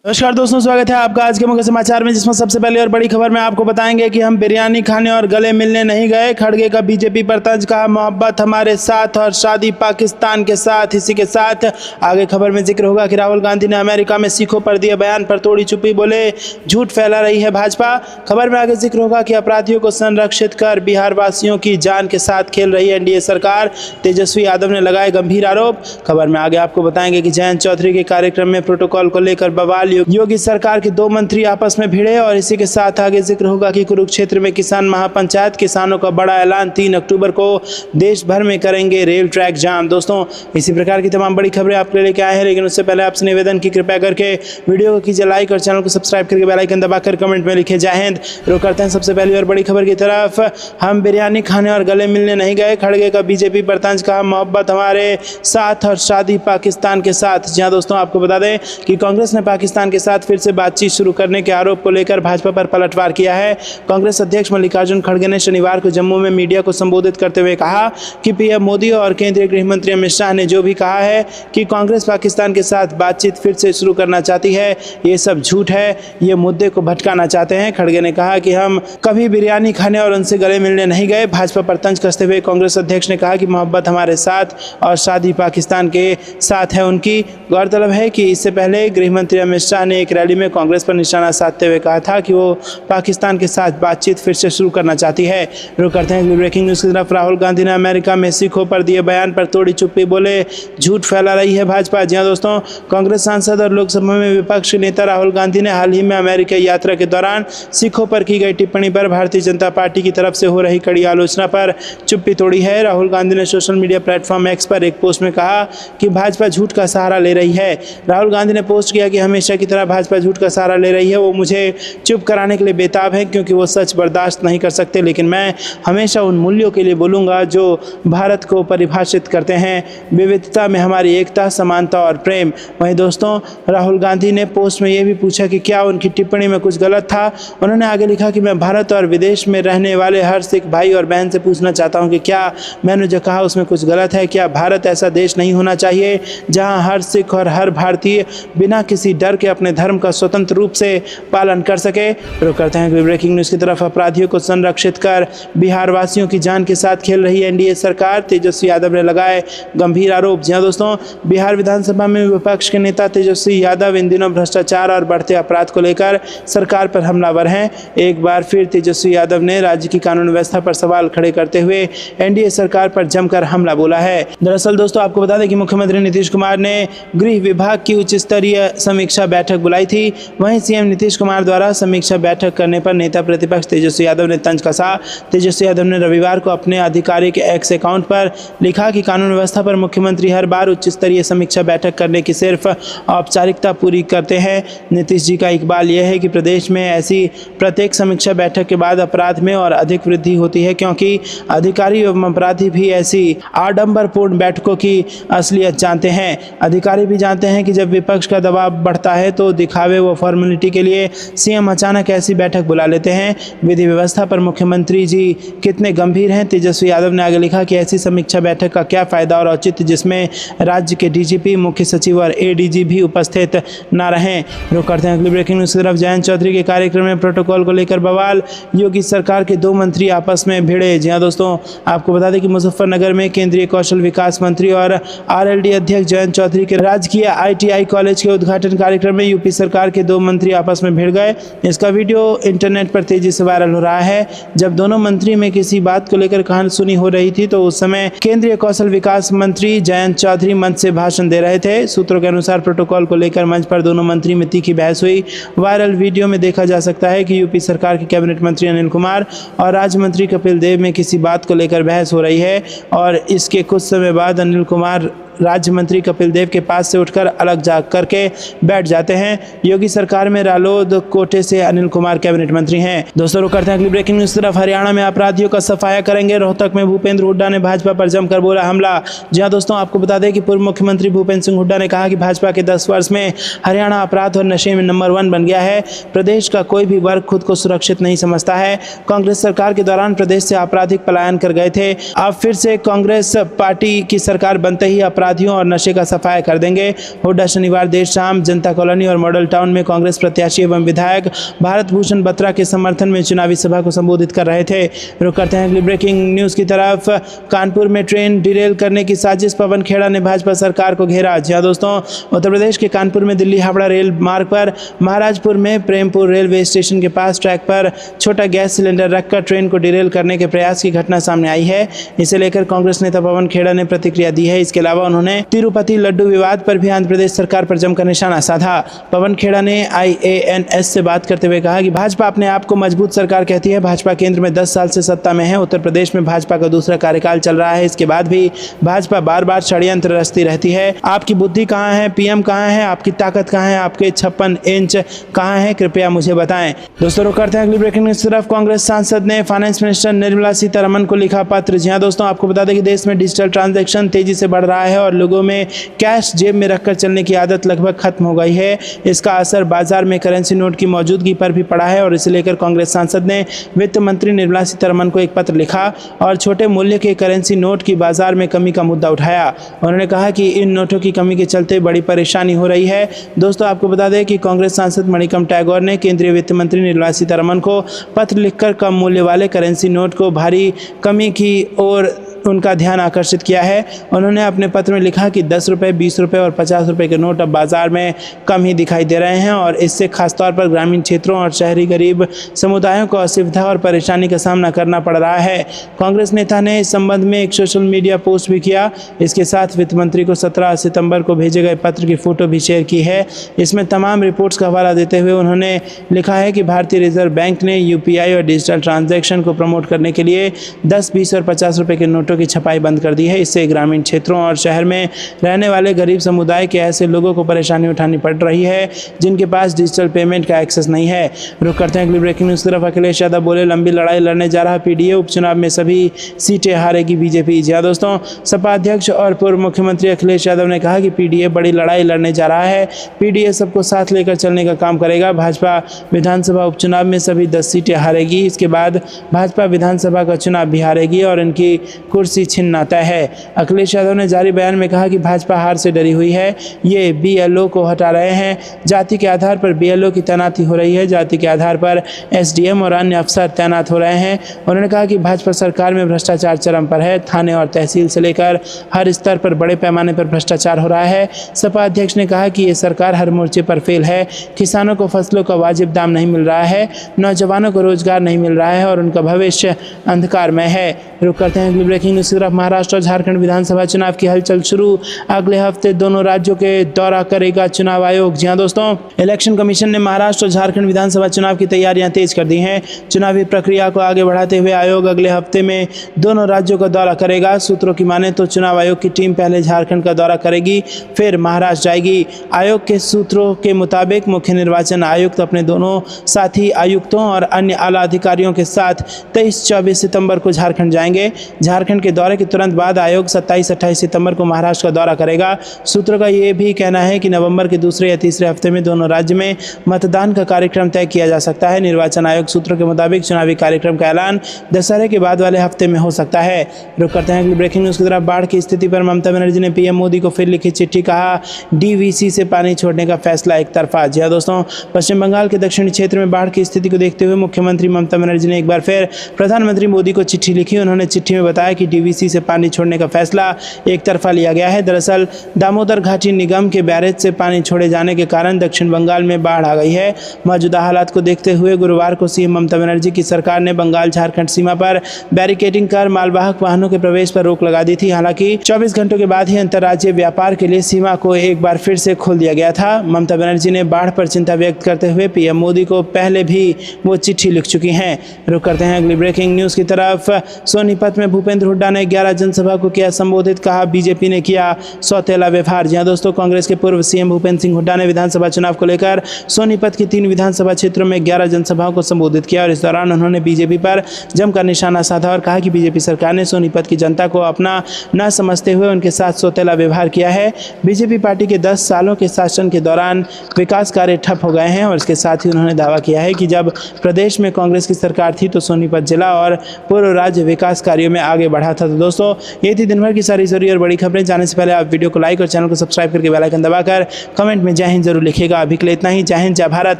नमस्कार दोस्तों, स्वागत है आपका आज के मुख्य समाचार में, जिसमें सबसे पहले और बड़ी खबर में आपको बताएंगे कि हम बिरयानी खाने और गले मिलने नहीं गए। खड़गे का बीजेपी पर तंज, कहा मोहब्बत हमारे साथ और शादी पाकिस्तान के साथ। इसी के साथ आगे खबर में जिक्र होगा कि राहुल गांधी ने अमेरिका में सिखों पर दिए बयान पर तोड़ी चुप्पी, बोले झूठ फैला रही है भाजपा। खबर में आगे जिक्र होगा कि अपराधियों को संरक्षित कर बिहार वासियों की जान के साथ खेल रही है एनडीए सरकार, तेजस्वी यादव ने लगाए गंभीर आरोप। खबर में आगे आपको बताएंगे कि जयंत चौधरी के कार्यक्रम में प्रोटोकॉल को लेकर बवाल, योगी सरकार के दो मंत्री आपस में भिड़े। और इसी के साथ आगे जिक्र होगा कि कुरुक्षेत्र में किसान महापंचायत, किसानों का बड़ा ऐलान, 3 अक्टूबर को देश भर में करेंगे रेल ट्रैक जाम। दोस्तों, इसी प्रकार की तमाम बड़ी खबरें आपके लिए लेके आए हैं, लेकिन उससे पहले आपसे निवेदन की कृपया करके वीडियो को कीजिए लाइक और चैनल को सब्सक्राइब करके बेल आइकन दबाकर कमेंट में लिखे जय हिंद। रुक करते हैं सबसे पहली और बड़ी खबर की तरफ। हम बिरयानी खाने और गले मिलने नहीं गए। खड़गे का बीजेपी पर तंज, कहा मोहब्बत हमारे साथ और शादी पाकिस्तान के साथ। जी हां दोस्तों, आपको बता दें कि कांग्रेस ने पाकिस्तान के साथ फिर से बातचीत शुरू करने के आरोप को लेकर भाजपा पर पलटवार किया है। कांग्रेस अध्यक्ष मल्लिकार्जुन खड़गे ने शनिवार को जम्मू में मीडिया को संबोधित करते हुए कहा कि पीएम मोदी और केंद्रीय गृह मंत्री अमित शाह ने जो भी कहा है कि कांग्रेस पाकिस्तान के साथ बातचीत फिर से शुरू करना चाहती है, ये सब झूठ है, ये मुद्दे को भटकाना चाहते हैं। खड़गे ने कहा कि हम कभी बिरयानी खाने और उनसे गले मिलने नहीं गए। भाजपा पर तंज कसते हुए कांग्रेस अध्यक्ष ने कहा कि मोहब्बत हमारे साथ और शादी पाकिस्तान के साथ है उनकी। गौरतलब है कि इससे पहले गृह मंत्री अमित शाह ने एक रैली में कांग्रेस पर निशाना साधते हुए कहा था कि वो पाकिस्तान के साथ बातचीत फिर से शुरू करना चाहती है। रुक करते हैं ब्रेकिंग न्यूज़ की तरफ। राहुल गांधी ने अमेरिका में सिखों पर दिए बयान पर तोड़ी चुप्पी, बोले झूठ फैला रही है भाजपा। जी हां दोस्तों, कांग्रेस सांसद और लोकसभा में विपक्ष के नेता राहुल गांधी ने हाल ही में अमेरिका यात्रा के दौरान सिखों पर की गई टिप्पणी पर भारतीय जनता पार्टी की तरफ से हो रही कड़ी आलोचना पर चुप्पी तोड़ी है। राहुल गांधी ने सोशल मीडिया प्लेटफॉर्म एक्स पर एक पोस्ट में कहा कि भाजपा झूठ का सहारा ले रही है। राहुल गांधी ने पोस्ट किया कि हमेशा की तरह भाजपा झूठ का सहारा ले रही है, वो मुझे चुप कराने के लिए बेताब है क्योंकि वो सच बर्दाश्त नहीं कर सकते, लेकिन मैं हमेशा उन मूल्यों के लिए बोलूँगा जो भारत को परिभाषित करते हैं, विविधता में हमारी एकता, समानता और प्रेम। वहीं दोस्तों, राहुल गांधी ने पोस्ट में ये भी पूछा कि क्या उनकी टिप्पणी में कुछ गलत था। उन्होंने आगे लिखा कि मैं भारत और विदेश में रहने वाले हर सिख भाई और बहन से पूछना चाहता हूँ कि क्या मैंने जो कहा उसमें कुछ गलत है। क्या भारत ऐसा देश नहीं होना चाहिए जहाँ हर सिख और हर भारतीय बिना किसी डर के अपने धर्म का स्वतंत्र रूप से पालन कर सके। रुक करते हैं ब्रेकिंग न्यूज़ की तरफ। अपराधियों को संरक्षित कर बिहार वासियों की जान के साथ खेल रही है एनडीए सरकार, तेजस्वी यादव ने लगाए गंभीर आरोप। जी हां दोस्तों, बिहार विधानसभा में विपक्ष के नेता तेजस्वी यादव इन दिनों भ्रष्टाचार और बढ़ते अपराध को लेकर सरकार पर हमलावर हैं। एक बार फिर तेजस्वी यादव ने राज्य की कानून व्यवस्था पर सवाल खड़े करते हुए एनडीए सरकार पर जमकर हमला बोला है। दरअसल दोस्तों, आपको बता दें कि मुख्यमंत्री नीतीश कुमार ने गृह विभाग की उच्च स्तरीय समीक्षा बैठक बुलाई थी। वहीं सीएम नीतीश कुमार द्वारा समीक्षा बैठक करने पर नेता प्रतिपक्ष तेजस्वी यादव ने तंज कसा। तेजस्वी यादव ने रविवार को अपने आधिकारिक एक्स अकाउंट पर लिखा कि कानून व्यवस्था पर मुख्यमंत्री हर बार उच्च स्तरीय समीक्षा बैठक करने की सिर्फ औपचारिकता पूरी करते हैं। नीतीश जी का इकबाल यह है कि प्रदेश में ऐसी प्रत्येक समीक्षा बैठक के बाद अपराध में और अधिक वृद्धि होती है, क्योंकि अधिकारी एवं अपराधी भी ऐसी आडंबरपूर्ण बैठकों की असलियत जानते हैं। अधिकारी भी जानते हैं कि जब विपक्ष का दबाव बढ़ता है तो दिखावे व फॉर्मेलिटी के लिए सीएम अचानक ऐसी बैठक बुला लेते हैं। विधि व्यवस्था पर मुख्यमंत्री जी कितने गंभीर हैं। तेजस्वी यादव ने आगे लिखा कि ऐसी समीक्षा बैठक का क्या फायदा और औचित्य जिसमें राज्य के डीजीपी, मुख्य सचिव और एडीजी भी उपस्थित न रहें। रुक करते हैं अगली ब्रेकिंग न्यूज़ की तरफ। जयंत चौधरी के कार्यक्रम में प्रोटोकॉल को लेकर बवाल, योगी सरकार के दो मंत्री आपस में भिड़े। जी हाँ दोस्तों, आपको बता दें कि मुजफ्फरनगर में केंद्रीय कौशल विकास मंत्री और आरएलडी अध्यक्ष जयंत चौधरी के राजकीय आईटीआई कॉलेज के उद्घाटन कार्यक्रम में यूपी सरकार के दो मंत्री आपस में भिड़ गए। इसका वीडियो इंटरनेट पर तेजी से वायरल हो रहा है। जब दोनों मंत्री में किसी बात को लेकर कहासुनी हो रही थी तो उस समय केंद्रीय कौशल विकास मंत्री जयंत चौधरी मंच से भाषण दे रहे थे। सूत्रों के अनुसार प्रोटोकॉल को लेकर मंच पर दोनों मंत्री में तीखी बहस हुई। वायरल वीडियो में देखा जा सकता है कि यूपी सरकार के कैबिनेट मंत्री अनिल कुमार और राज्य मंत्री कपिल देव में किसी बात को लेकर बहस हो रही है और इसके कुछ समय बाद अनिल कुमार राज्य मंत्री कपिल देव के पास से उठकर अलग जा करके बैठ जाते हैं। योगी सरकार में रालोद कोटे से अनिल कुमार कैबिनेट मंत्री हैं। दोस्तों, रुक करते हैं अगली ब्रेकिंग न्यूज़ तरफ। हरियाणा में अपराधियों का सफाया करेंगे। रोहतक में भूपेंद्र हुड्डा ने भाजपा पर जमकर बोला हमला। जी हां दोस्तों, आपको बता दें कि पूर्व मुख्यमंत्री भूपेंद्र सिंह हुड्डा ने कहा कि भाजपा के 10 वर्ष में हरियाणा अपराध और नशे में नंबर 1 बन गया है। प्रदेश का कोई भी वर्ग खुद को सुरक्षित नहीं समझता है। कांग्रेस सरकार के दौरान प्रदेश से आपराधिक पलायन कर गए थे। अब फिर से कांग्रेस पार्टी की सरकार बनते ही अपराधियों और नशे का सफाया कर देंगे। हुड्डा शनिवार देर शाम जनता कॉलोनी और मॉडल टाउन में कांग्रेस प्रत्याशी एवं विधायक भारत भूषण बत्रा के समर्थन में चुनावी सभा को संबोधित कर रहे थे। रुक करते हैं अगली ब्रेकिंग न्यूज की तरफ। कानपुर में ट्रेन डिरेल करने की साजिश, पवन खेड़ा ने भाजपा सरकार को घेरा। जी हां दोस्तों, उत्तर प्रदेश के कानपुर में दिल्ली हावड़ा रेल मार्ग पर महाराजपुर में प्रेमपुर रेलवे स्टेशन के पास ट्रैक पर छोटा गैस सिलेंडर रखकर ट्रेन को डिरेल करने के प्रयास की घटना सामने आई है। इसे लेकर कांग्रेस नेता पवन खेड़ा ने प्रतिक्रिया दी है। इसके अलावा उन्होंने तिरुपति लड्डू विवाद पर भी आंध्र प्रदेश सरकार पर जमकर निशाना साधा। पवन खेड़ा ने IANS से बात करते हुए कहा कि भाजपा अपने आप को मजबूत सरकार कहती है। भाजपा केंद्र में 10 साल से सत्ता में है। उत्तर प्रदेश में भाजपा का दूसरा कार्यकाल चल रहा है। इसके बाद भी भाजपा बार बार षड्यंत्र रचती रहती है। आपकी बुद्धि कहाँ है? PM कहाँ है? आपकी ताकत कहाँ है? आपके 56 इंच कहाँ है? कृपया मुझे बताएं। दोस्तों रुक करते हैं अगली ब्रेकिंग न्यूज की तरफ। कांग्रेस सांसद ने फाइनेंस मिनिस्टर निर्मला सीतारमण को लिखा पत्र। जी हां दोस्तों, आपको बता दें कि देश में डिजिटल ट्रांजैक्शन तेजी से बढ़ रहा है और लोगों में कैश जेब में रखकर चलने की आदत लगभग खत्म हो गई है। इसका असर बाजार में करेंसी नोट की मौजूदगी पर भी पड़ा है और इसे लेकर कांग्रेस सांसद ने वित्त मंत्री निर्मला सीतारमण को एक पत्र लिखा और छोटे मूल्य के करेंसी नोट की बाजार में कमी का मुद्दा उठाया। उन्होंने कहा कि इन नोटों की कमी के चलते बड़ी परेशानी हो रही है। दोस्तों आपको बता दें कि कांग्रेस सांसद मणिकम टैगोर ने केंद्रीय वित्त मंत्री निर्मला सीतारमण को पत्र लिखकर कम मूल्य वाले करेंसी नोट को भारी कमी की ओर उनका ध्यान आकर्षित किया है। उन्होंने अपने पत्र में लिखा कि 10 रुपये, 20 रुपये और 50 रुपये के नोट अब बाजार में कम ही दिखाई दे रहे हैं और इससे खासतौर पर ग्रामीण क्षेत्रों और शहरी गरीब समुदायों को असुविधा और परेशानी का सामना करना पड़ रहा है। कांग्रेस नेता ने इस संबंध में एक सोशल मीडिया पोस्ट भी किया। इसके साथ वित्त मंत्री को 17 सितंबर को भेजे गए पत्र की फोटो भी शेयर की है। इसमें तमाम रिपोर्ट्स का हवाला देते हुए उन्होंने लिखा है कि भारतीय रिजर्व बैंक ने UPI और डिजिटल ट्रांजैक्शन को प्रमोट करने के लिए 10, 20 और 50 रुपये के नोटों की छपाई बंद कर दी है। इससे ग्रामीण क्षेत्रों और शहर में रहने वाले गरीब समुदाय के ऐसे लोगों को परेशानी उठानी पड़ रही है जिनके पास डिजिटल पेमेंट का एक्सेस नहीं है। रुक करते हैं अगली ब्रेकिंग न्यूज की तरफ। अखिलेश यादव बोले लंबी लड़ाई लड़ने जा रहा PDA, उपचुनाव में सभी सीटें हारेगी BJP। जी हां दोस्तों, सपा अध्यक्ष और पूर्व मुख्यमंत्री अखिलेश यादव ने कहा कि PDA बड़ी लड़ाई लड़ने जा रहा है। PDA सबको साथ लेकर चलने का काम करेगा। भाजपा विधानसभा उपचुनाव में सभी 10 सीटें हारेगी। इसके बाद भाजपा विधानसभा का चुनाव भी हारेगी और इनकी कुर्सी छिनना तय है। अखिलेश यादव ने जारी बयान में कहा कि भाजपा हार से डरी हुई है। ये BLO को हटा रहे हैं। जाति के आधार पर BLO की तैनाती हो रही है। जाति के आधार पर SDM और अन्य अफसर तैनात हो रहे हैं। उन्होंने कहा कि भाजपा सरकार में भ्रष्टाचार चरम पर है। थाने और तहसील से लेकर हर स्तर पर बड़े पैमाने पर भ्रष्टाचार हो रहा है। सपा अध्यक्ष ने कहा कि ये सरकार हर मोर्चे पर फेल है। किसानों को फसलों का वाजिब दाम नहीं मिल रहा है, नौजवानों को रोजगार नहीं मिल रहा है और उनका भविष्य अंधकारमय है। रुक करते हैं अगली ब्रेकिंग न्यूज की तरफ। महाराष्ट्र और झारखंड विधानसभा चुनाव की हलचल शुरू। अगले हफ्ते दोनों राज्यों के दौरा करेगा चुनाव आयोग। जी हां दोस्तों, इलेक्शन कमीशन ने महाराष्ट्र और झारखंड विधानसभा चुनाव की तैयारियां तेज कर दी हैं। चुनावी प्रक्रिया को आगे बढ़ाते हुए आयोग अगले हफ्ते में दोनों राज्यों का दौरा करेगा। सूत्रों की माने तो चुनाव आयोग की टीम पहले झारखंड का दौरा करेगी, फिर महाराष्ट्र जाएगी। आयोग के सूत्रों के मुताबिक मुख्य निर्वाचन आयुक्त अपने दोनों साथी आयुक्तों और अन्य आला अधिकारियों के साथ 23-24 सितंबर को झारखंड जाएंगे। झारखंड के दौरे के तुरंत बाद आयोग 27-28 सितंबर को महाराष्ट्र का दौरा करेगा। सूत्रों का यह भी कहना है कि नवंबर के दूसरे या तीसरे हफ्ते में दोनों राज्य में मतदान का कार्यक्रम तय किया जा सकता है। निर्वाचन आयोग सूत्रों के मुताबिक चुनावी कार्यक्रम का ऐलान दशहरे के बाद वाले हफ्ते में हो सकता है। रुक करते हैं ब्रेकिंग न्यूज की तरफ। बाढ़ की स्थिति पर ममता बनर्जी ने PM मोदी को फिर लिखी चिट्ठी। कहा DVC से पानी छोड़ने का फैसला एक तरफा। जी हां दोस्तों, पश्चिम बंगाल के दक्षिणी क्षेत्र में बाढ़ की स्थिति को देखते हुए मुख्यमंत्री ममता बनर्जी ने एक बार फिर प्रधानमंत्री मोदी को चिट्ठी लिखी। उन्होंने चिट्ठी में बताया कि DVC से पानी छोड़ने का फैसला एक तरफा लिया गया है। दरअसल दामोदर घाटी निगम के बैरेज से पानी छोड़े जाने के कारण दक्षिण बंगाल में बाढ़ आ गई है। मौजूदा हालात को देखते हुए गुरुवार को CM ममता बनर्जी की सरकार ने बंगाल झारखंड सीमा पर बैरिकेडिंग कर मालवाहक वाहनों के प्रवेश पर रोक लगा दी थी। हालांकि 24 घंटों के बाद ही अंतर्राज्यीय व्यापार के लिए सीमा को एक बार फिर से खोल दिया गया था। ममता बनर्जी ने बाढ़ पर चिंता व्यक्त करते हुए PM मोदी को पहले भी वो चिट्ठी लिख चुकी हैं। रुक करते हैं अगली ब्रेकिंग न्यूज की तरफ। सोनीपत में भूपेंद्र हुड्डा ने 11 जनसभा को किया संबोधित। कहा BJP ने किया सौतेला व्यवहार। जी हां दोस्तों, कांग्रेस के पूर्व CM भूपेंद्र सिंह हुड्डा ने विधानसभा चुनाव को लेकर सोनीपत की 3 विधानसभा क्षेत्रों में 11 जनसभाओं को संबोधित किया और इस दौरान उन्होंने BJP पर जमकर निशाना साधा और कहा कि BJP सरकार ने सोनीपत की जनता को अपना न समझते हुए उनके साथ सौतेला व्यवहार किया है। BJP पार्टी के 10 सालों के शासन के दौरान विकास कार्य ठप हो गए हैं और इसके साथ ही उन्होंने दावा किया है कि जब प्रदेश में कांग्रेस की सरकार थी तो सोनीपत जिला और पूर्व राज्य विकास कार्यों में आगे बढ़ा रहा था। तो दोस्तों ये थी दिन भर की सारी जरूरी और बड़ी खबरें। जाने से पहले आप वीडियो को लाइक और चैनल को सब्सक्राइब करके बेल आइकन दबाकर कमेंट में जय हिंद जरूर लिखिएगा। अभी के लिए इतना ही। जय हिंद, जय भारत।